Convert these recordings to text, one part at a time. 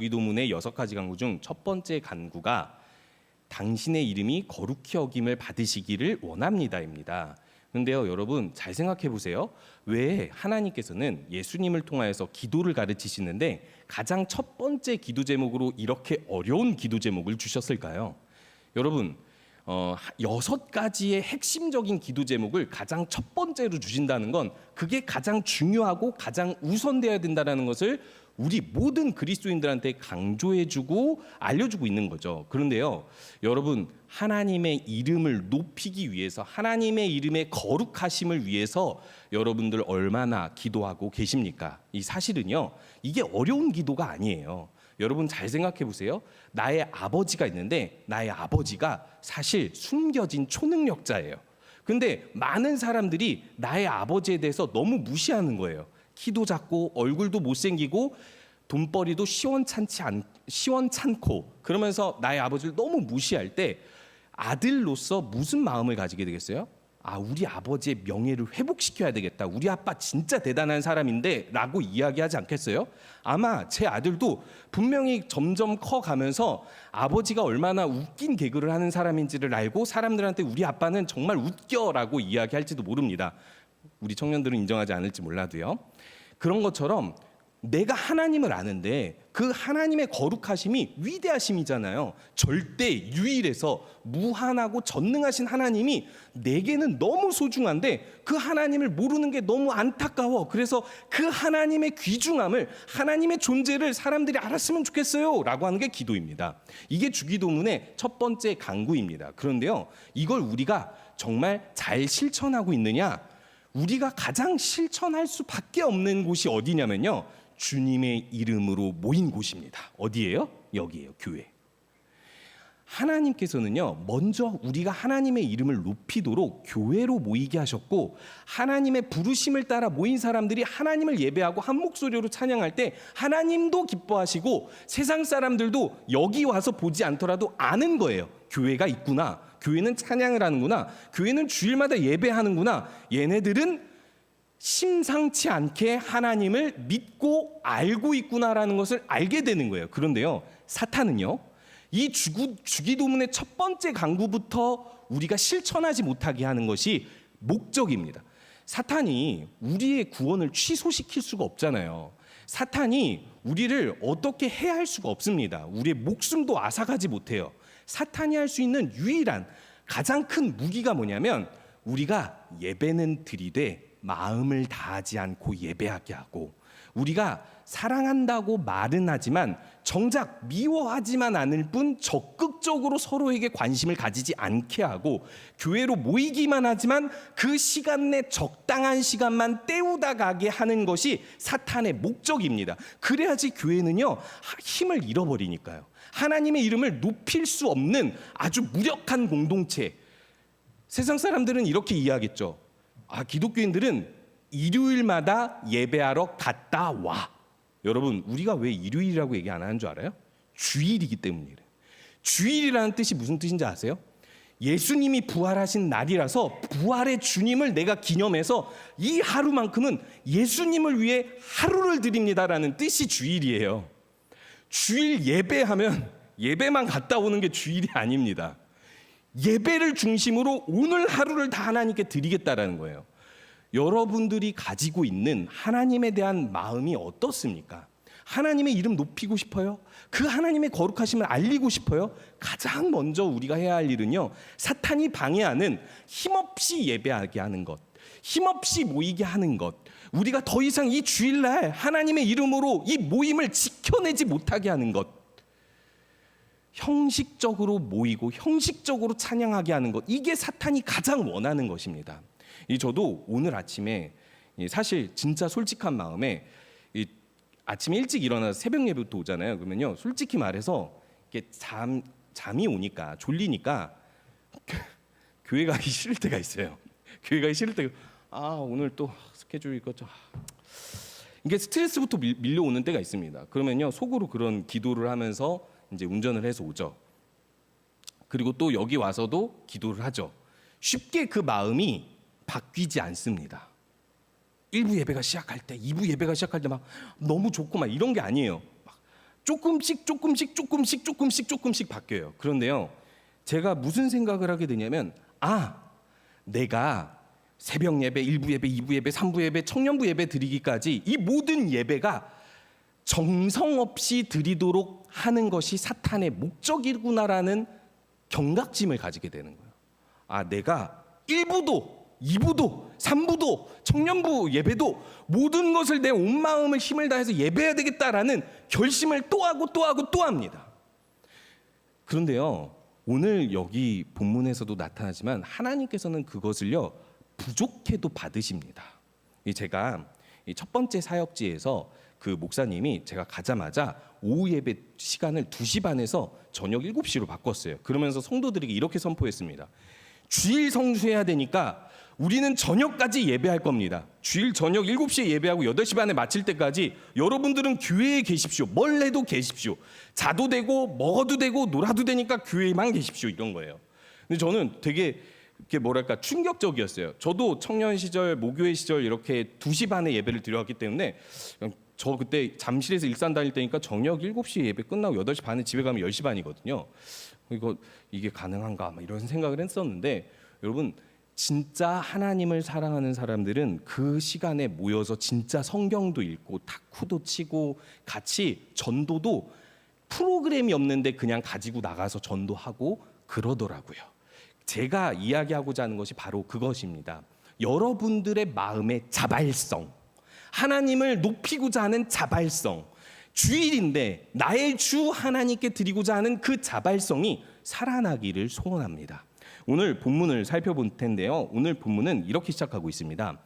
주기도문의 6가지 간구 중 첫 번째 간구가 당신의 이름이 거룩히 여김을 받으시기를 원합니다입니다. 그런데요, 여러분 잘 생각해 보세요. 왜 하나님께서는 예수님을 통하여서 기도를 가르치시는데 가장 첫 번째 기도 제목으로 이렇게 어려운 기도 제목을 주셨을까요? 여러분, 6가지의 핵심적인 기도 제목을 가장 첫 번째로 주신다는 건 그게 가장 중요하고 가장 우선되어야 된다는 것을 우리 모든 그리스도인들한테 강조해주고 알려주고 있는 거죠. 그런데요, 여러분, 하나님의 이름을 높이기 위해서, 하나님의 이름의 거룩하심을 위해서 여러분들 얼마나 기도하고 계십니까? 이 사실은요, 이게 어려운 기도가 아니에요. 여러분 잘 생각해 보세요. 나의 아버지가 있는데 나의 아버지가 사실 숨겨진 초능력자예요. 근데 많은 사람들이 나의 아버지에 대해서 너무 무시하는 거예요. 키도 작고 얼굴도 못생기고 돈벌이도 시원찮고 그러면서 나의 아버지를 너무 무시할 때 아들로서 무슨 마음을 가지게 되겠어요? 우리 아버지의 명예를 회복시켜야 되겠다. 우리 아빠 진짜 대단한 사람인데 라고 이야기하지 않겠어요? 아마 제 아들도 분명히 점점 커가면서 아버지가 얼마나 웃긴 개그를 하는 사람인지를 알고 사람들한테 우리 아빠는 정말 웃겨라고 이야기할지도 모릅니다. 우리 청년들은 인정하지 않을지 몰라도요. 그런 것처럼 내가 하나님을 아는데 그 하나님의 거룩하심이 위대하심이잖아요. 절대 유일해서 무한하고 전능하신 하나님이 내게는 너무 소중한데 그 하나님을 모르는 게 너무 안타까워. 그래서 그 하나님의 귀중함을, 하나님의 존재를 사람들이 알았으면 좋겠어요 라고 하는 게 기도입니다. 이게 주기도문의 첫 번째 간구입니다. 그런데요, 이걸 우리가 정말 잘 실천하고 있느냐? 우리가 가장 실천할 수밖에 없는 곳이 어디냐면요, 주님의 이름으로 모인 곳입니다. 어디예요? 여기예요. 교회. 하나님께서는요, 먼저 우리가 하나님의 이름을 높이도록 교회로 모이게 하셨고, 하나님의 부르심을 따라 모인 사람들이 하나님을 예배하고 한 목소리로 찬양할 때 하나님도 기뻐하시고 세상 사람들도 여기 와서 보지 않더라도 아는 거예요. 교회가 있구나. 교회는 찬양을 하는구나. 교회는 주일마다 예배하는구나. 얘네들은 심상치 않게 하나님을 믿고 알고 있구나라는 것을 알게 되는 거예요. 그런데요, 사탄은요, 이 주기도문의 첫 번째 간구부터 우리가 실천하지 못하게 하는 것이 목적입니다. 사탄이 우리의 구원을 취소시킬 수가 없잖아요. 사탄이 우리를 어떻게 해야 할 수가 없습니다. 우리의 목숨도 앗아가지 못해요. 사탄이 할 수 있는 유일한 가장 큰 무기가 뭐냐면 우리가 예배는 드리되 마음을 다하지 않고 예배하게 하고, 우리가 사랑한다고 말은 하지만 정작 미워하지만 않을 뿐 적극적으로 서로에게 관심을 가지지 않게 하고, 교회로 모이기만 하지만 그 시간 내 적당한 시간만 때우다 가게 하는 것이 사탄의 목적입니다. 그래야지 교회는요, 힘을 잃어버리니까요. 하나님의 이름을 높일 수 없는 아주 무력한 공동체. 세상 사람들은 이렇게 이해하겠죠. 기독교인들은 일요일마다 예배하러 갔다 와. 여러분, 우리가 왜 일요일이라고 얘기 안 하는 줄 알아요? 주일이기 때문이래요. 주일이라는 뜻이 무슨 뜻인지 아세요? 예수님이 부활하신 날이라서 부활의 주님을 내가 기념해서 이 하루만큼은 예수님을 위해 하루를 드립니다라는 뜻이 주일이에요. 주일 예배하면 예배만 갔다 오는 게 주일이 아닙니다. 예배를 중심으로 오늘 하루를 다 하나님께 드리겠다라는 거예요. 여러분들이 가지고 있는 하나님에 대한 마음이 어떻습니까? 하나님의 이름 높이고 싶어요? 그 하나님의 거룩하심을 알리고 싶어요? 가장 먼저 우리가 해야 할 일은요, 사탄이 방해하는 힘없이 예배하게 하는 것, 힘없이 모이게 하는 것, 우리가 더 이상 이 주일날 하나님의 이름으로 이 모임을 지켜내지 못하게 하는 것, 형식적으로 모이고 형식적으로 찬양하게 하는 것, 이게 사탄이 가장 원하는 것입니다. 저도 오늘 아침에 사실 진짜 솔직한 마음에 아침에 일찍 일어나서 새벽 예배부터 오잖아요. 그러면요, 솔직히 말해서 이렇게 잠이 오니까 졸리니까 교회 가기 싫을 때가 있어요. 교회 가기 싫을 때가 오늘 또 스케줄 이거 이게 스트레스부터 밀려오는 때가 있습니다. 그러면요, 속으로 그런 기도를 하면서 이제 운전을 해서 오죠. 그리고 또 여기 와서도 기도를 하죠. 쉽게 그 마음이 바뀌지 않습니다. 1부 예배가 시작할 때, 2부 예배가 시작할 때 막 너무 좋고 막 이런 게 아니에요. 막 조금씩 바뀌어요. 그런데요, 제가 무슨 생각을 하게 되냐면, 내가 새벽 예배, 1부 예배, 2부 예배, 3부 예배, 청년부 예배 드리기까지 이 모든 예배가 정성 없이 드리도록 하는 것이 사탄의 목적이구나라는 경각심을 가지게 되는 거예요. 내가 1부도 2부도 3부도 청년부 예배도 모든 것을 내 온 마음을 힘을 다해서 예배해야 되겠다라는 결심을 또 하고 또 합니다. 그런데요, 오늘 여기 본문에서도 나타나지만 하나님께서는 그것을요 부족해도 받으십니다. 제가 첫 번째 사역지에서 그 목사님이 제가 가자마자 오후 예배 시간을 2시 반에서 저녁 7시로 바꿨어요. 그러면서 성도들에게 이렇게 선포했습니다. 주일 성수해야 되니까 우리는 저녁까지 예배할 겁니다. 주일 저녁 7시에 예배하고 8시 반에 마칠 때까지 여러분들은 교회에 계십시오. 뭘 해도 계십시오. 자도 되고 먹어도 되고 놀아도 되니까 교회에만 계십시오. 이런 거예요. 근데 저는 되게 충격적이었어요. 저도 청년 시절, 모교회 시절 이렇게 2시 반에 예배를 드려왔기 때문에 저 그때 잠실에서 일산 다닐 때니까 저녁 7시에 예배 끝나고 8시 반에 집에 가면 10시 반이거든요. 이게 가능한가 이런 생각을 했었는데, 여러분 진짜 하나님을 사랑하는 사람들은 그 시간에 모여서 진짜 성경도 읽고 탁구도 치고 같이 전도도 프로그램이 없는데 그냥 가지고 나가서 전도하고 그러더라고요. 제가 이야기하고자 하는 것이 바로 그것입니다. 여러분들의 마음의 자발성, 하나님을 높이고자 하는 자발성, 주일인데 나의 주 하나님께 드리고자 하는 그 자발성이 살아나기를 소원합니다. 오늘 본문을 살펴볼 텐데요, 오늘 본문은 이렇게 시작하고 있습니다.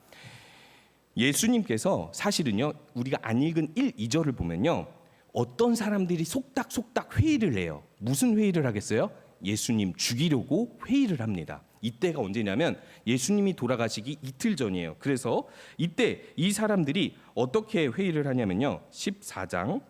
예수님께서 사실은요, 우리가 안 읽은 1, 2절을 보면요, 어떤 사람들이 속닥속닥 회의를 해요. 무슨 회의를 하겠어요? 예수님 죽이려고 회의를 합니다. 이때가 언제냐면 예수님이 돌아가시기 이틀 전이에요. 그래서 이때 이 사람들이 어떻게 회의를 하냐면요, 14장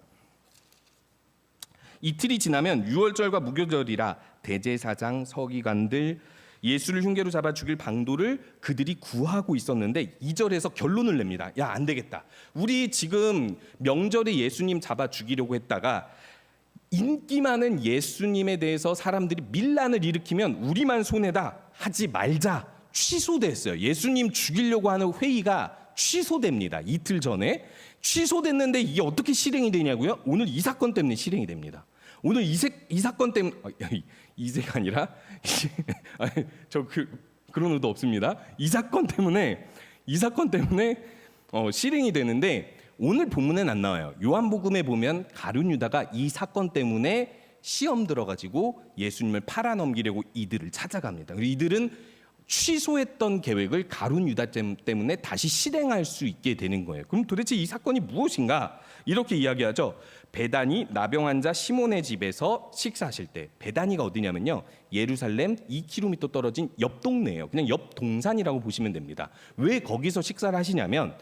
이틀이 지나면 유월절과 무교절이라 대제사장 서기관들 예수를 흉계로 잡아 죽일 방도를 그들이 구하고 있었는데 2절에서 결론을 냅니다. 안 되겠다. 우리 지금 명절에 예수님 잡아 죽이려고 했다가 인기 많은 예수님에 대해서 사람들이 밀란을 일으키면 우리만 손해다, 하지 말자. 취소됐어요. 예수님 죽이려고 하는 회의가 취소됩니다. 이틀 전에 취소됐는데 이게 어떻게 실행이 되냐고요? 오늘 이 사건 때문에 실행이 됩니다. 오늘 이 사건 때문에 이세가 아니라 그런 의도 없습니다. 이 사건 때문에 실행이 되는데 오늘 본문엔 안 나와요. 요한복음에 보면 가룟 유다가 이 사건 때문에 시험 들어가지고 예수님을 팔아넘기려고 이들을 찾아갑니다. 그리고 이들은 취소했던 계획을 가룟 유다 때문에 다시 실행할 수 있게 되는 거예요. 그럼 도대체 이 사건이 무엇인가? 이렇게 이야기하죠. 베다니 나병 환자 시몬의 집에서 식사하실 때, 베다니가 어디냐면요, 예루살렘 2km 떨어진 옆 동네예요. 그냥 옆 동산이라고 보시면 됩니다. 왜 거기서 식사를 하시냐면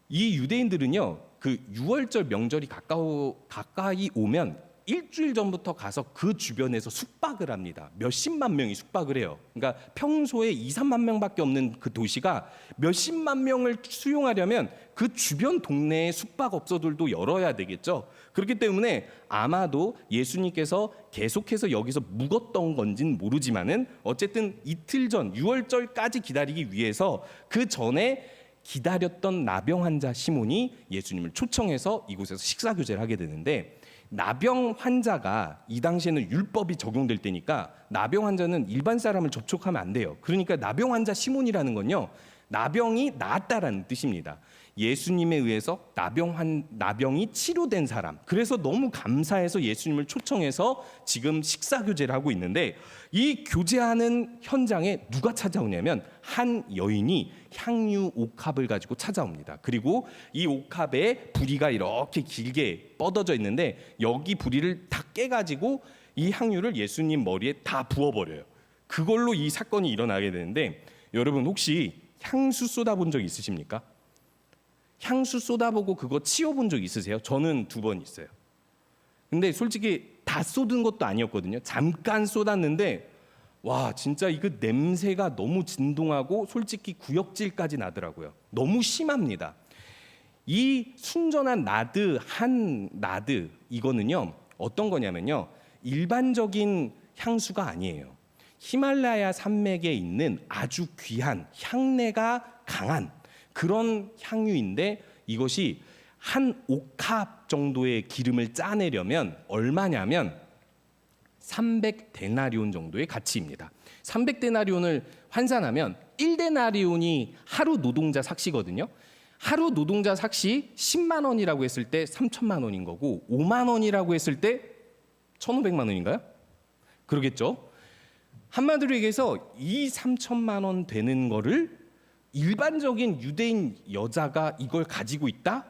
이 유대인들은요, 그 유월절 명절이 가까이 오면 일주일 전부터 가서 그 주변에서 숙박을 합니다. 몇십만 명이 숙박을 해요. 그러니까 평소에 2, 3만 명밖에 없는 그 도시가 몇십만 명을 수용하려면 그 주변 동네의 숙박업소들도 열어야 되겠죠. 그렇기 때문에 아마도 예수님께서 계속해서 여기서 묵었던 건지는 모르지만은 어쨌든 이틀 전 유월절까지 기다리기 위해서 그 전에 기다렸던 나병 환자 시몬이 예수님을 초청해서 이곳에서 식사 교제를 하게 되는데, 나병 환자가 이 당시에는 율법이 적용될 때니까 나병 환자는 일반 사람을 접촉하면 안 돼요. 그러니까 나병 환자 시몬이라는 건요, 나병이 나았다라는 뜻입니다. 예수님에 의해서 나병이 치료된 사람. 그래서 너무 감사해서 예수님을 초청해서 지금 식사 교제를 하고 있는데, 이 교제하는 현장에 누가 찾아오냐면 한 여인이 향유 옥합을 가지고 찾아옵니다. 그리고 이 옥합에 부리가 이렇게 길게 뻗어져 있는데 여기 부리를 다 깨가지고 이 향유를 예수님 머리에 다 부어버려요. 그걸로 이 사건이 일어나게 되는데, 여러분 혹시 향수 쏟아본 적 있으십니까? 향수 쏟아보고 그거 치워본 적 있으세요? 저는 2번 있어요. 근데 솔직히 다 쏟은 것도 아니었거든요. 잠깐 쏟았는데 와, 진짜 이거 냄새가 너무 진동하고 솔직히 구역질까지 나더라고요. 너무 심합니다. 이 순전한 나드, 한 나드 이거는요 어떤 거냐면요 일반적인 향수가 아니에요. 히말라야 산맥에 있는 아주 귀한 향내가 강한 그런 향유인데 이것이 한 옥합 정도의 기름을 짜내려면 얼마냐면 300데나리온 정도의 가치입니다. 300데나리온을 환산하면 1데나리온이 하루 노동자 삭시거든요. 하루 노동자 삭시 10만 원이라고 했을 때 3천만 원인 거고 5만 원이라고 했을 때 1,500만 원인가요? 그러겠죠. 한마디로 얘기해서 3천만 원 되는 거를 일반적인 유대인 여자가 이걸 가지고 있다?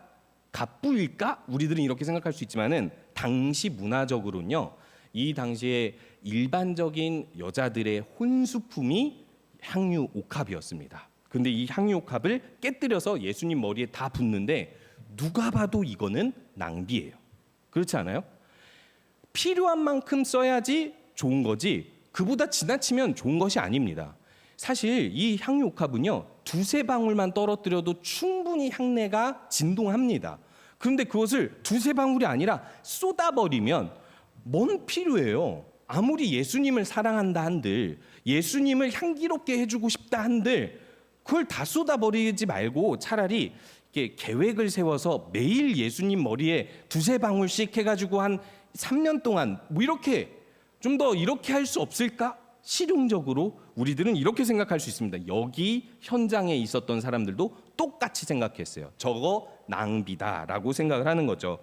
갑부일까? 우리들은 이렇게 생각할 수 있지만은 당시 문화적으로는요. 이 당시에 일반적인 여자들의 혼수품이 향유 옥합이었습니다. 근데 이 향유 옥합을 깨뜨려서 예수님 머리에 다 붓는데 누가 봐도 이거는 낭비예요. 그렇지 않아요? 필요한 만큼 써야지 좋은 거지 그보다 지나치면 좋은 것이 아닙니다. 사실 이 향유 옥합은요 2-3방울만 떨어뜨려도 충분히 향내가 진동합니다. 그런데 그것을 2-3방울이 아니라 쏟아버리면 뭔 필요해요? 아무리 예수님을 사랑한다 한들 예수님을 향기롭게 해주고 싶다 한들 그걸 다 쏟아버리지 말고 차라리 이렇게 계획을 세워서 매일 예수님 머리에 2-3방울씩 해가지고 한 3년 동안 뭐 이렇게 좀 더 이렇게 할 수 없을까? 실용적으로 우리들은 이렇게 생각할 수 있습니다. 여기 현장에 있었던 사람들도 똑같이 생각했어요. 저거 낭비다라고 생각을 하는 거죠.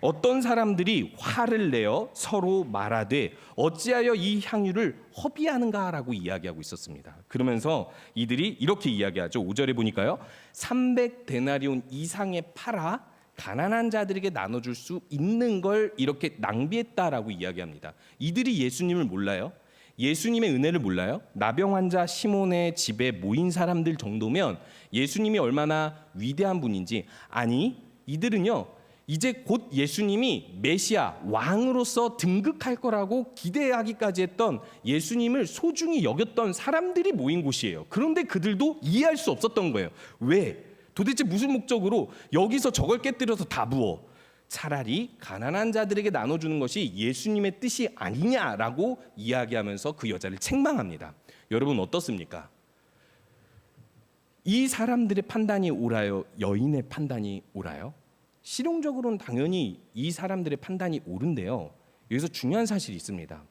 어떤 사람들이 화를 내어 서로 말하되 어찌하여 이 향유를 허비하는가라고 이야기하고 있었습니다. 그러면서 이들이 이렇게 이야기하죠. 5절에 보니까요. 300데나리온 이상에 팔아 가난한 자들에게 나눠줄 수 있는 걸 이렇게 낭비했다라고 이야기합니다. 이들이 예수님을 몰라요? 예수님의 은혜를 몰라요? 나병 환자 시몬의 집에 모인 사람들 정도면 예수님이 얼마나 위대한 분인지 아니 이들은요 이제 곧 예수님이 메시아 왕으로서 등극할 거라고 기대하기까지 했던 예수님을 소중히 여겼던 사람들이 모인 곳이에요. 그런데 그들도 이해할 수 없었던 거예요. 왜? 도대체 무슨 목적으로 여기서 저걸 깨뜨려서 다 부어? 차라리 가난한 자들에게 나눠주는 것이 예수님의 뜻이 아니냐라고 이야기하면서 그 여자를 책망합니다. 여러분 어떻습니까? 이 사람들의 판단이 옳아요? 여인의 판단이 옳아요? 실용적으로는 당연히 이 사람들의 판단이 옳은데요. 여기서 중요한 사실이 있습니다.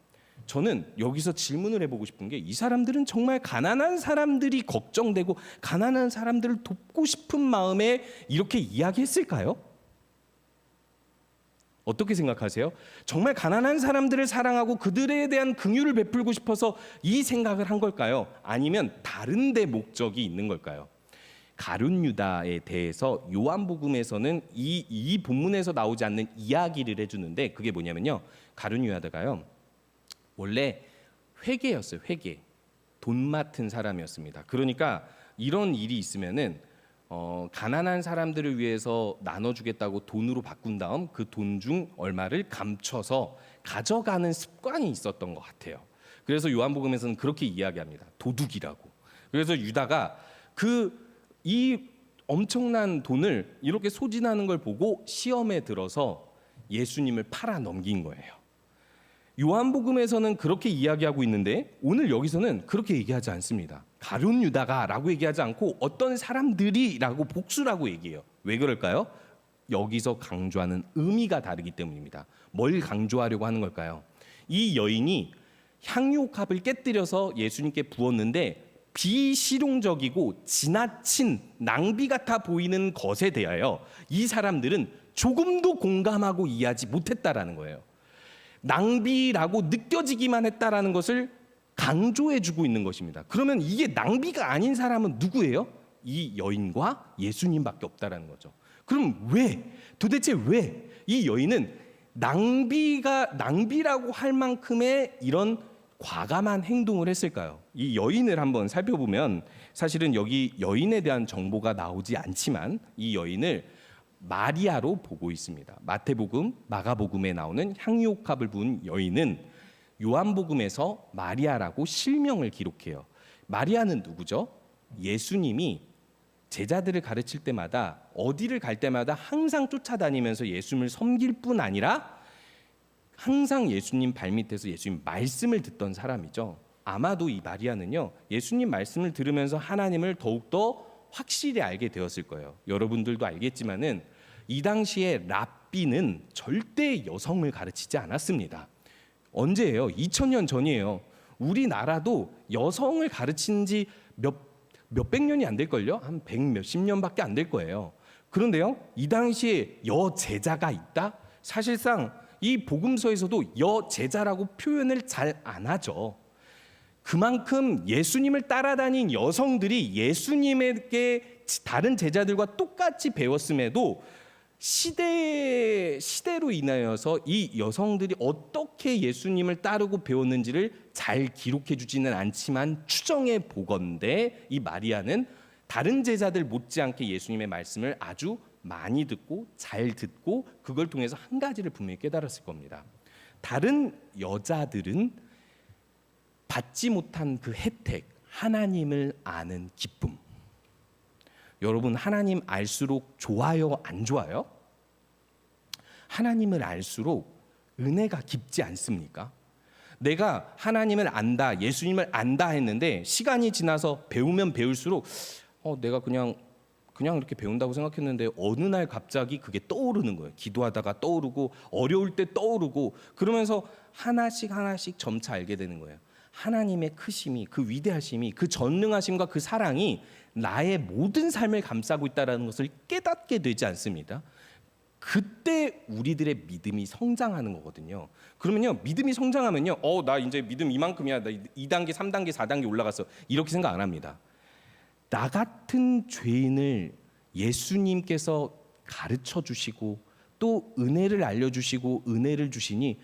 저는 여기서 질문을 해보고 싶은 게 이 사람들은 정말 가난한 사람들이 걱정되고 가난한 사람들을 돕고 싶은 마음에 이렇게 이야기했을까요? 어떻게 생각하세요? 정말 가난한 사람들을 사랑하고 그들에 대한 긍휼을 베풀고 싶어서 이 생각을 한 걸까요? 아니면 다른 데 목적이 있는 걸까요? 가룟 유다에 대해서 요한복음에서는 이 본문에서 나오지 않는 이야기를 해주는데 그게 뭐냐면요. 가룟 유다가요. 원래 회계였어요. 회계. 돈 맡은 사람이었습니다. 그러니까 이런 일이 있으면은 가난한 사람들을 위해서 나눠주겠다고 돈으로 바꾼 다음 그 돈 중 얼마를 감춰서 가져가는 습관이 있었던 것 같아요. 그래서 요한복음에서는 그렇게 이야기합니다. 도둑이라고. 그래서 유다가 이 엄청난 돈을 이렇게 소진하는 걸 보고 시험에 들어서 예수님을 팔아 넘긴 거예요. 요한복음에서는 그렇게 이야기하고 있는데 오늘 여기서는 그렇게 얘기하지 않습니다. 가룟 유다가라고 얘기하지 않고 어떤 사람들이라고 복수라고 얘기해요. 왜 그럴까요? 여기서 강조하는 의미가 다르기 때문입니다. 뭘 강조하려고 하는 걸까요? 이 여인이 향유옥합을 깨뜨려서 예수님께 부었는데 비실용적이고 지나친 낭비 같아 보이는 것에 대하여 이 사람들은 조금도 공감하고 이해하지 못했다라는 거예요. 낭비라고 느껴지기만 했다라는 것을 강조해주고 있는 것입니다. 그러면 이게 낭비가 아닌 사람은 누구예요? 이 여인과 예수님밖에 없다라는 거죠. 그럼 도대체 왜 이 여인은 낭비라고 할 만큼의 이런 과감한 행동을 했을까요? 이 여인을 한번 살펴보면 사실은 여기 여인에 대한 정보가 나오지 않지만 이 여인을 마리아로 보고 있습니다. 마태복음, 마가복음에 나오는 향유옥합을 부은 여인은 요한복음에서 마리아라고 실명을 기록해요. 마리아는 누구죠? 예수님이 제자들을 가르칠 때마다 어디를 갈 때마다 항상 쫓아다니면서 예수님을 섬길 뿐 아니라 항상 예수님 발밑에서 예수님 말씀을 듣던 사람이죠. 아마도 이 마리아는요, 예수님 말씀을 들으면서 하나님을 더욱더 확실히 알게 되었을 거예요. 여러분들도 알겠지만은 이 당시에 랍비는 절대 여성을 가르치지 않았습니다. 언제예요? 2000년 전이에요. 우리나라도 여성을 가르친 지 몇백 년이 안 될걸요? 한 100몇십 년밖에 안 될 거예요. 그런데요, 이 당시에 여제자가 있다? 사실상 이 복음서에서도 여제자라고 표현을 잘 안 하죠. 그만큼 예수님을 따라다닌 여성들이 예수님에게 다른 제자들과 똑같이 배웠음에도 시대로 인하여서 이 여성들이 어떻게 예수님을 따르고 배웠는지를 잘 기록해 주지는 않지만 추정해 보건대 이 마리아는 다른 제자들 못지않게 예수님의 말씀을 아주 많이 듣고 잘 듣고 그걸 통해서 한 가지를 분명히 깨달았을 겁니다. 다른 여자들은 받지 못한 그 혜택, 하나님을 아는 기쁨. 여러분, 하나님 알수록 좋아요, 안 좋아요? 하나님을 알수록 은혜가 깊지 않습니까? 내가 하나님을 안다, 예수님을 안다 했는데 시간이 지나서 배우면 배울수록 내가 그냥 이렇게 배운다고 생각했는데 어느 날 갑자기 그게 떠오르는 거예요. 기도하다가 떠오르고 어려울 때 떠오르고 그러면서 하나씩 점차 알게 되는 거예요. 하나님의 크심이, 그 위대하심이, 그 전능하심과 그 사랑이 나의 모든 삶을 감싸고 있다는 것을 깨닫게 되지 않습니다. 그때 우리들의 믿음이 성장하는 거거든요. 그러면요, 믿음이 성장하면요, 나 이제 믿음 이만큼이야, 나 2단계, 3단계, 4단계 올라갔어, 이렇게 생각 안 합니다. 나 같은 죄인을 예수님께서 가르쳐 주시고 또 은혜를 알려주시고 은혜를 주시니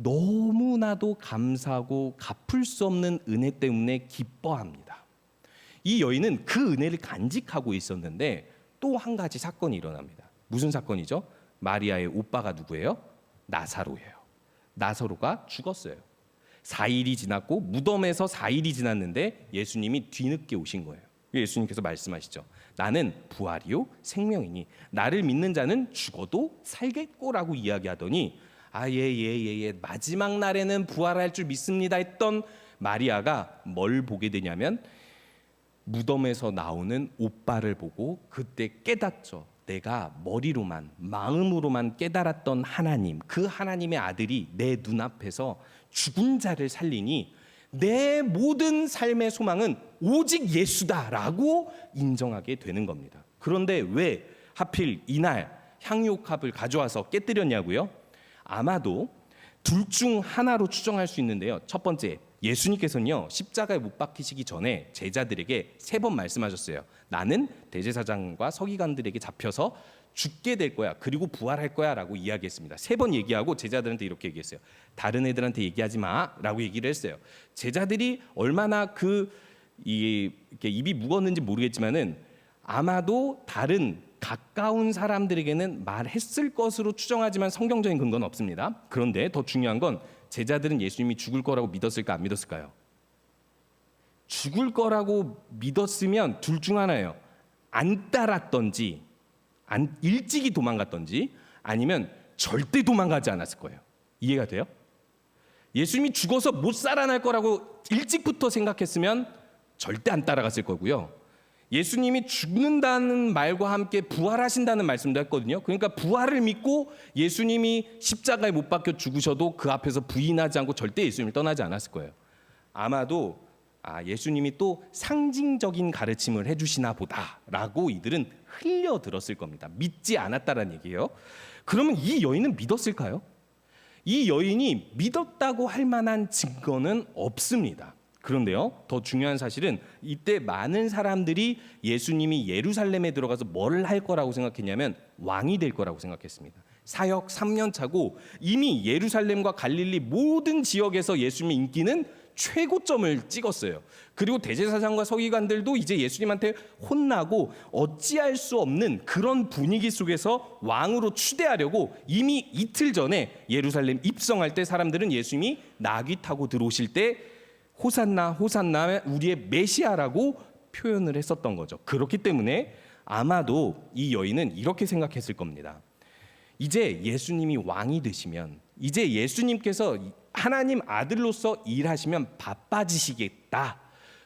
너무나도 감사하고 갚을 수 없는 은혜 때문에 기뻐합니다. 이 여인은 그 은혜를 간직하고 있었는데 또 한 가지 사건이 일어납니다. 무슨 사건이죠? 마리아의 오빠가 누구예요? 나사로예요. 나사로가 죽었어요. 4일이 지났고 무덤에서 4일이 지났는데 예수님이 뒤늦게 오신 거예요. 예수님께서 말씀하시죠. 나는 부활이요 생명이니 나를 믿는 자는 죽어도 살겠고라고 이야기하더니 예. 마지막 날에는 부활할 줄 믿습니다 했던 마리아가 뭘 보게 되냐면 무덤에서 나오는 오빠를 보고 그때 깨닫죠. 내가 머리로만 마음으로만 깨달았던 하나님, 그 하나님의 아들이 내 눈앞에서 죽은 자를 살리니 내 모든 삶의 소망은 오직 예수다라고 인정하게 되는 겁니다. 그런데 왜 하필 이날 향유옥합을 가져와서 깨뜨렸냐고요? 아마도 둘 중 하나로 추정할 수 있는데요. 첫 번째, 예수님께서는요 십자가에 못 박히시기 전에 제자들에게 3번 말씀하셨어요. 나는 대제사장과 서기관들에게 잡혀서 죽게 될 거야. 그리고 부활할 거야라고 이야기했습니다. 3번 얘기하고 제자들한테 이렇게 얘기했어요. 다른 애들한테 얘기하지 마라고 얘기를 했어요. 제자들이 얼마나 이렇게 입이 무거웠는지 모르겠지만은 아마도 다른 가까운 사람들에게는 말했을 것으로 추정하지만 성경적인 근거는 없습니다. 그런데 더 중요한 건 제자들은 예수님이 죽을 거라고 믿었을까 안 믿었을까요? 죽을 거라고 믿었으면 둘 중 하나예요. 안 따랐던지 일찍이 도망갔던지 아니면 절대 도망가지 않았을 거예요. 이해가 돼요? 예수님이 죽어서 못 살아날 거라고 일찍부터 생각했으면 절대 안 따라갔을 거고요. 예수님이 죽는다는 말과 함께 부활하신다는 말씀도 했거든요. 그러니까 부활을 믿고 예수님이 십자가에 못 박혀 죽으셔도 그 앞에서 부인하지 않고 절대 예수님을 떠나지 않았을 거예요. 아마도 예수님이 또 상징적인 가르침을 해주시나 보다라고 이들은 흘려들었을 겁니다. 믿지 않았다라는 얘기예요. 그러면 이 여인은 믿었을까요? 이 여인이 믿었다고 할 만한 증거는 없습니다. 그런데요, 더 중요한 사실은 이때 많은 사람들이 예수님이 예루살렘에 들어가서 뭘 할 거라고 생각했냐면 왕이 될 거라고 생각했습니다. 사역 3년 차고 이미 예루살렘과 갈릴리 모든 지역에서 예수님의 인기는 최고점을 찍었어요. 그리고 대제사장과 서기관들도 이제 예수님한테 혼나고 어찌할 수 없는 그런 분위기 속에서 왕으로 추대하려고 이미 이틀 전에 예루살렘 입성할 때 사람들은 예수님이 나귀 타고 들어오실 때 호산나 호산나 우리의 메시아라고 표현을 했었던 거죠. 그렇기 때문에 아마도 이 여인은 이렇게 생각했을 겁니다. 이제 예수님이 왕이 되시면, 이제 예수님께서 하나님 아들로서 일하시면 바빠지시겠다.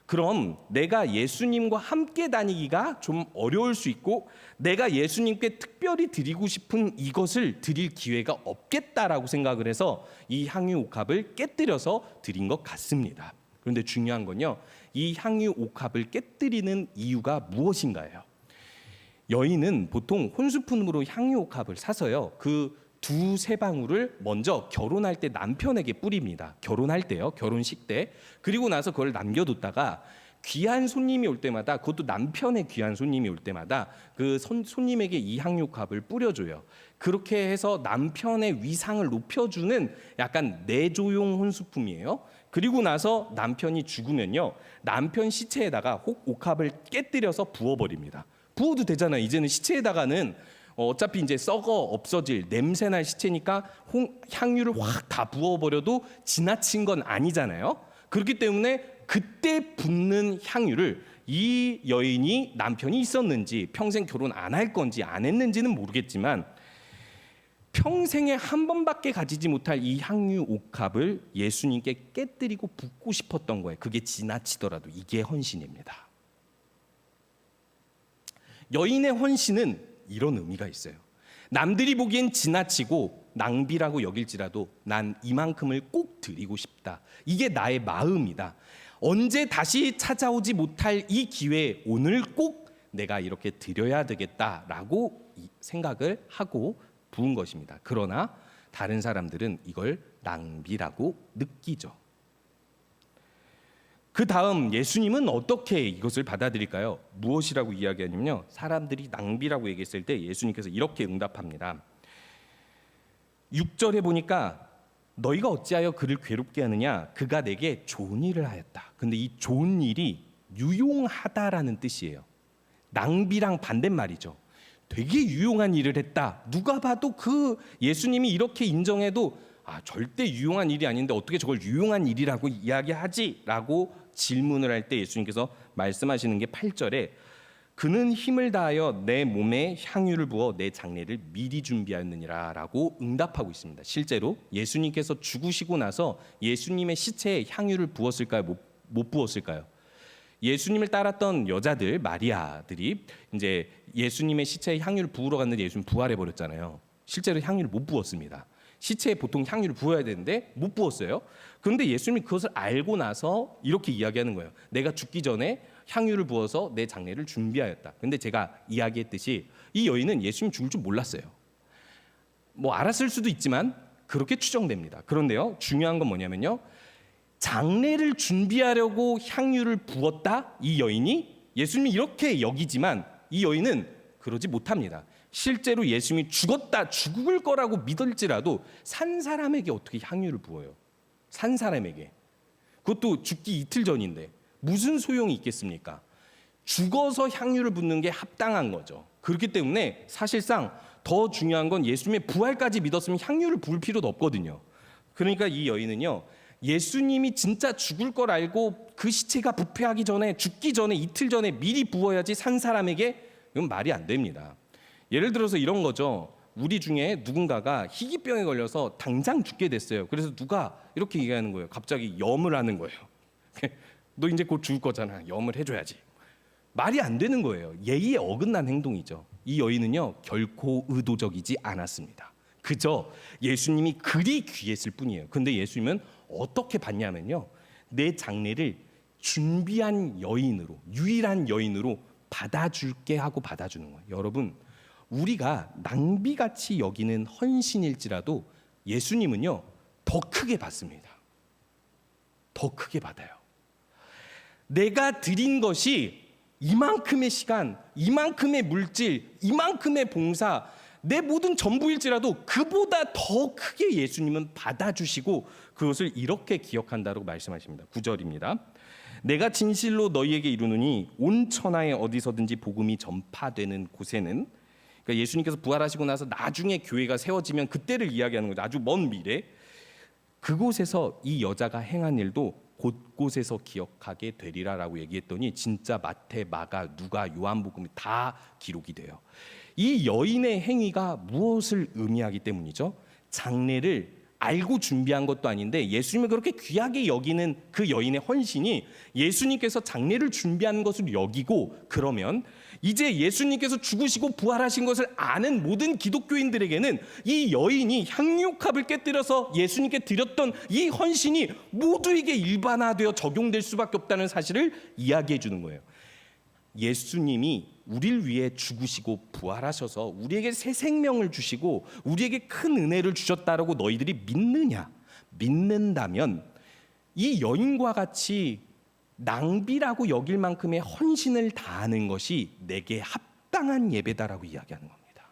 그럼 내가 예수님과 함께 다니기가 좀 어려울 수 있고, 내가 예수님께 특별히 드리고 싶은 이것을 드릴 기회가 없겠다라고 생각을 해서 이 향유 옥합을 깨뜨려서 드린 것 같습니다. 그런데 중요한 건요, 이 향유 옥합을 깨뜨리는 이유가 무엇인가요? 여인은 보통 혼수품으로 향유 옥합을 사서요, 그 두세 방울을 먼저 결혼할 때 남편에게 뿌립니다. 결혼할 때요, 결혼식 때. 그리고 나서 그걸 남겨뒀다가 귀한 손님이 올 때마다, 그것도 남편의 귀한 손님이 올 때마다 그 손님에게 이 향유 옥합을 뿌려줘요. 그렇게 해서 남편의 위상을 높여주는 약간 내조용 혼수품이에요. 그리고 나서 남편이 죽으면요, 남편 시체에다가 옥합을 깨뜨려서 부어버립니다. 부어도 되잖아요. 이제는 시체에다가는 어차피 이제 썩어 없어질 냄새날 시체니까 향유를 확 다 부어버려도 지나친 건 아니잖아요. 그렇기 때문에 그때 붓는 향유를 이 여인이 남편이 있었는지, 평생 결혼 안 할 건지 안 했는지는 모르겠지만, 평생에 한 번밖에 가지지 못할 이 향유 옥합을 예수님께 깨뜨리고 붓고 싶었던 거예요. 그게 지나치더라도. 이게 헌신입니다. 여인의 헌신은 이런 의미가 있어요. 남들이 보기엔 지나치고 낭비라고 여길지라도 난 이만큼을 꼭 드리고 싶다. 이게 나의 마음이다. 언제 다시 찾아오지 못할 이 기회에 오늘 꼭 내가 이렇게 드려야 되겠다라고 생각을 하고 부은 것입니다. 그러나 다른 사람들은 이걸 낭비라고 느끼죠. 그 다음 예수님은 어떻게 이것을 받아들일까요? 무엇이라고 이야기하냐면요, 사람들이 낭비라고 얘기했을 때 예수님께서 이렇게 응답합니다. 6절에 보니까 너희가 어찌하여 그를 괴롭게 하느냐, 그가 내게 좋은 일을 하였다. 근데 이 좋은 일이 유용하다라는 뜻이에요. 낭비랑 반대말이죠. 되게 유용한 일을 했다. 누가 봐도 그 예수님이 이렇게 인정해도 절대 유용한 일이 아닌데 어떻게 저걸 유용한 일이라고 이야기하지라고 질문을 할 때 예수님께서 말씀하시는 게 8절에 그는 힘을 다하여 내 몸에 향유를 부어 내 장례를 미리 준비하였느니라 라고 응답하고 있습니다. 실제로 예수님께서 죽으시고 나서 예수님의 시체에 향유를 부었을까요? 못 부었을까요? 예수님을 따랐던 여자들, 마리아들이 이제 예수님의 시체에 향유를 부으러 갔는데 예수님 부활해 버렸잖아요. 실제로 향유를 못 부었습니다. 시체에 보통 향유를 부어야 되는데 못 부었어요. 그런데 예수님이 그것을 알고 나서 이렇게 이야기하는 거예요. 내가 죽기 전에 향유를 부어서 내 장례를 준비하였다. 근데 제가 이야기했듯이 이 여인은 예수님 죽을 줄 몰랐어요. 뭐 알았을 수도 있지만 그렇게 추정됩니다. 그런데요, 중요한 건 뭐냐면요, 장례를 준비하려고 향유를 부었다? 이 여인이 예수님이 이렇게 여기지만 이 여인은 그러지 못합니다. 실제로 예수님이 죽을 거라고 믿을지라도 산 사람에게 어떻게 향유를 부어요? 산 사람에게. 그것도 죽기 이틀 전인데 무슨 소용이 있겠습니까? 죽어서 향유를 붓는 게 합당한 거죠. 그렇기 때문에 사실상 더 중요한 건 예수님의 부활까지 믿었으면 향유를 부을 필요도 없거든요. 그러니까 이 여인은요, 예수님이 진짜 죽을 걸 알고 그 시체가 부패하기 전에, 죽기 전에 이틀 전에 미리 부어야지 산 사람에게, 이건 말이 안 됩니다. 예를 들어서 이런 거죠. 우리 중에 누군가가 희귀병에 걸려서 당장 죽게 됐어요. 그래서 누가 이렇게 얘기하는 거예요. 갑자기 염을 하는 거예요. 너 이제 곧 죽을 거잖아. 염을 해줘야지. 말이 안 되는 거예요. 예의에 어긋난 행동이죠. 이 여인은요, 결코 의도적이지 않았습니다. 그저 예수님이 그리 귀했을 뿐이에요. 근데 예수님은 어떻게 봤냐면요, 내 장례를 준비한 여인으로, 유일한 여인으로 받아줄게 하고 받아주는 거예요. 여러분, 우리가 낭비같이 여기는 헌신일지라도 예수님은요, 더 크게 받습니다. 더 크게 받아요. 내가 드린 것이 이만큼의 시간, 이만큼의 물질, 이만큼의 봉사, 내 모든 전부일지라도 그보다 더 크게 예수님은 받아주시고 그것을 이렇게 기억한다고 말씀하십니다. 9절입니다. 내가 진실로 너희에게 이르노니 온 천하에 어디서든지 복음이 전파되는 곳에는, 그러니까 예수님께서 부활하시고 나서 나중에 교회가 세워지면 그때를 이야기하는 거죠. 아주 먼 미래. 그곳에서 이 여자가 행한 일도 곳곳에서 기억하게 되리라라고 얘기했더니 진짜 마태, 마가, 누가, 요한복음이 다 기록이 돼요. 이 여인의 행위가 무엇을 의미하기 때문이죠? 장례를 알고 준비한 것도 아닌데 예수님을 그렇게 귀하게 여기는 그 여인의 헌신이 예수님께서 장례를 준비한 것을 여기고, 그러면 이제 예수님께서 죽으시고 부활하신 것을 아는 모든 기독교인들에게는 이 여인이 향유값을 깨뜨려서 예수님께 드렸던 이 헌신이 모두에게 일반화되어 적용될 수밖에 없다는 사실을 이야기해 주는 거예요. 예수님이 우리를 위해 죽으시고 부활하셔서 우리에게 새 생명을 주시고 우리에게 큰 은혜를 주셨다라고 너희들이 믿느냐? 믿는다면 이 여인과 같이 낭비라고 여길 만큼의 헌신을 다하는 것이 내게 합당한 예배다라고 이야기하는 겁니다.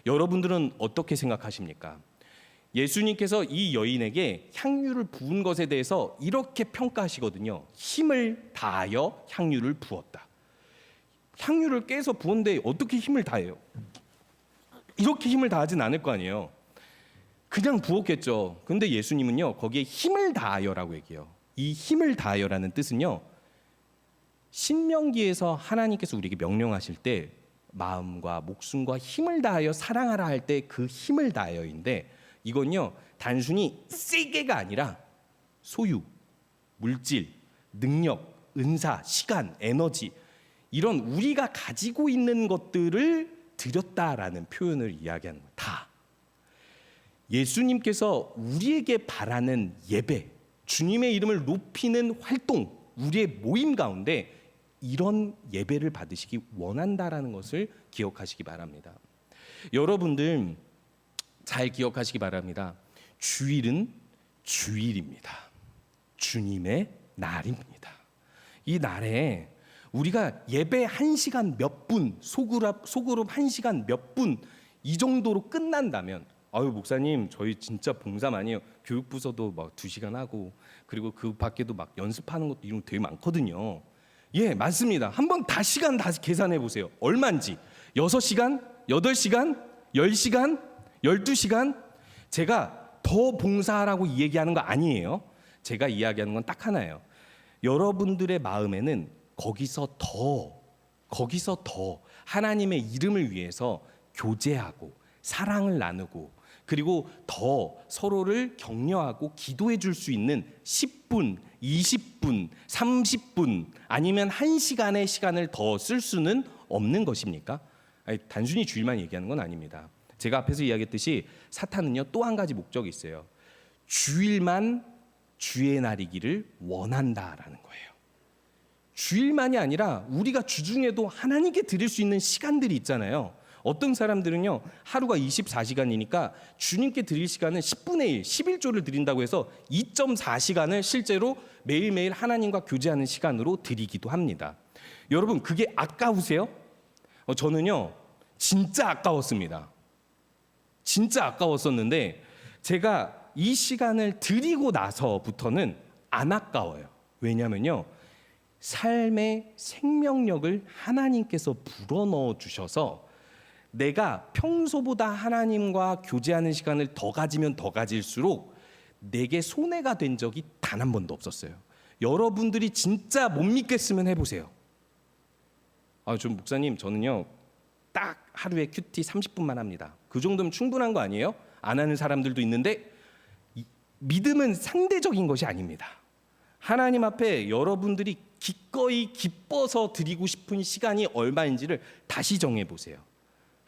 여러분들은 어떻게 생각하십니까? 예수님께서 이 여인에게 향유를 부은 것에 대해서 이렇게 평가하시거든요. 힘을 다하여 향유를 부었다. 향유를 깨서 부었는데 어떻게 힘을 다해요? 이렇게 힘을 다하진 않을 거 아니에요. 그냥 부었겠죠. 근데 예수님은요, 거기에 힘을 다하여라고 얘기해요. 이 힘을 다하여라는 뜻은요, 신명기에서 하나님께서 우리에게 명령하실 때 마음과 목숨과 힘을 다하여 사랑하라 할 때 그 힘을 다하여인데, 이건요 단순히 세게가 아니라 소유, 물질, 능력, 은사, 시간, 에너지, 이런 우리가 가지고 있는 것들을 드렸다라는 표현을 이야기하는 거예요. 다. 예수님께서 우리에게 바라는 예배, 주님의 이름을 높이는 활동, 우리의 모임 가운데 이런 예배를 받으시기 원한다라는 것을 기억하시기 바랍니다. 여러분들 잘 기억하시기 바랍니다. 주일은 주일입니다. 주님의 날입니다. 이 날에 우리가 예배 1시간 몇 분, 소그룹 1시간 몇 분 이 정도로 끝난다면, 아유 목사님 저희 진짜 봉사 많이 해요. 교육부서도 막 2시간 하고, 그리고 그 밖에도 막 연습하는 것도 이런 거 되게 많거든요. 예, 맞습니다. 한번 다 시간 다 계산해 보세요. 얼마인지. 6시간, 8시간, 10시간, 12시간. 제가 더 봉사하라고 얘기하는 거 아니에요. 제가 이야기하는 건 딱 하나예요. 여러분들의 마음에는 거기서 더 하나님의 이름을 위해서 교제하고 사랑을 나누고, 그리고 더 서로를 격려하고 기도해 줄 수 있는 10분, 20분, 30분 아니면 1시간의 시간을 더 쓸 수는 없는 것입니까? 아니, 단순히 주일만 얘기하는 건 아닙니다. 제가 앞에서 이야기했듯이 사탄은요 또 한 가지 목적이 있어요. 주일만 주의 날이기를 원한다라는 거예요. 주일만이 아니라 우리가 주중에도 하나님께 드릴 수 있는 시간들이 있잖아요. 어떤 사람들은요 하루가 24시간이니까 주님께 드릴 시간은 10분의 1, 11조를 드린다고 해서 2.4시간을 실제로 매일매일 하나님과 교제하는 시간으로 드리기도 합니다. 여러분 그게 아까우세요? 저는요 진짜 아까웠습니다. 진짜 아까웠었는데 제가 이 시간을 드리고 나서부터는 안 아까워요. 왜냐면요 삶의 생명력을 하나님께서 불어넣어 주셔서 내가 평소보다 하나님과 교제하는 시간을 더 가지면 더 가질수록 내게 손해가 된 적이 단 한 번도 없었어요. 여러분들이 진짜 못 믿겠으면 해보세요. 좀 목사님 저는요 딱 하루에 큐티 30분만 합니다. 그 정도면 충분한 거 아니에요? 안 하는 사람들도 있는데 믿음은 상대적인 것이 아닙니다. 하나님 앞에 여러분들이 기꺼이 기뻐서 드리고 싶은 시간이 얼마인지를 다시 정해보세요.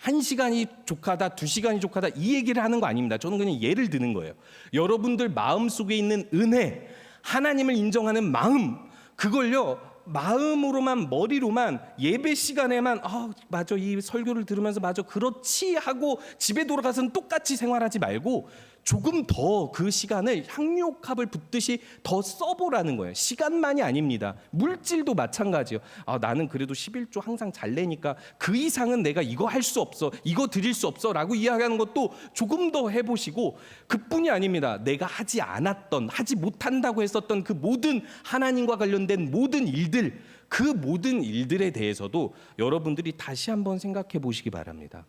1시간이 족하다, 2시간이 족하다 이 얘기를 하는 거 아닙니다. 저는 그냥 예를 드는 거예요. 여러분들 마음속에 있는 은혜, 하나님을 인정하는 마음, 그걸요 마음으로만 머리로만 예배 시간에만 맞아 이 설교를 들으면서 맞아 그렇지 하고 집에 돌아가서는 똑같이 생활하지 말고 조금 더 그 시간을 향유옥합을 붓듯이 더 써보라는 거예요. 시간만이 아닙니다. 물질도 마찬가지예요. 나는 그래도 11조 항상 잘 내니까 그 이상은 내가 이거 할 수 없어, 이거 드릴 수 없어 라고 이야기하는 것도 조금 더 해보시고, 그뿐이 아닙니다. 내가 하지 않았던, 하지 못한다고 했었던 그 모든 하나님과 관련된 모든 일들, 그 모든 일들에 대해서도 여러분들이 다시 한번 생각해 보시기 바랍니다.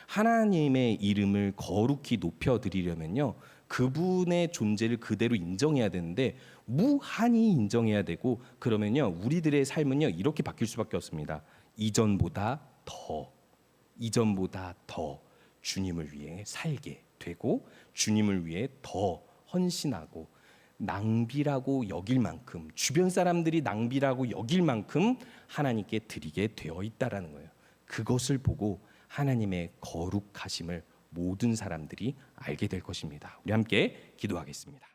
하나님의 이름을 거룩히 높여드리려면요 그분의 존재를 그대로 인정해야 되는데 무한히 인정해야 되고, 그러면요 우리들의 삶은요 이렇게 바뀔 수밖에 없습니다. 이전보다 더 주님을 위해 살게 되고, 주님을 위해 더 헌신하고, 낭비라고 여길 만큼, 주변 사람들이 낭비라고 여길 만큼 하나님께 드리게 되어 있다라는 거예요. 그것을 보고 하나님의 거룩하심을 모든 사람들이 알게 될 것입니다. 우리 함께 기도하겠습니다.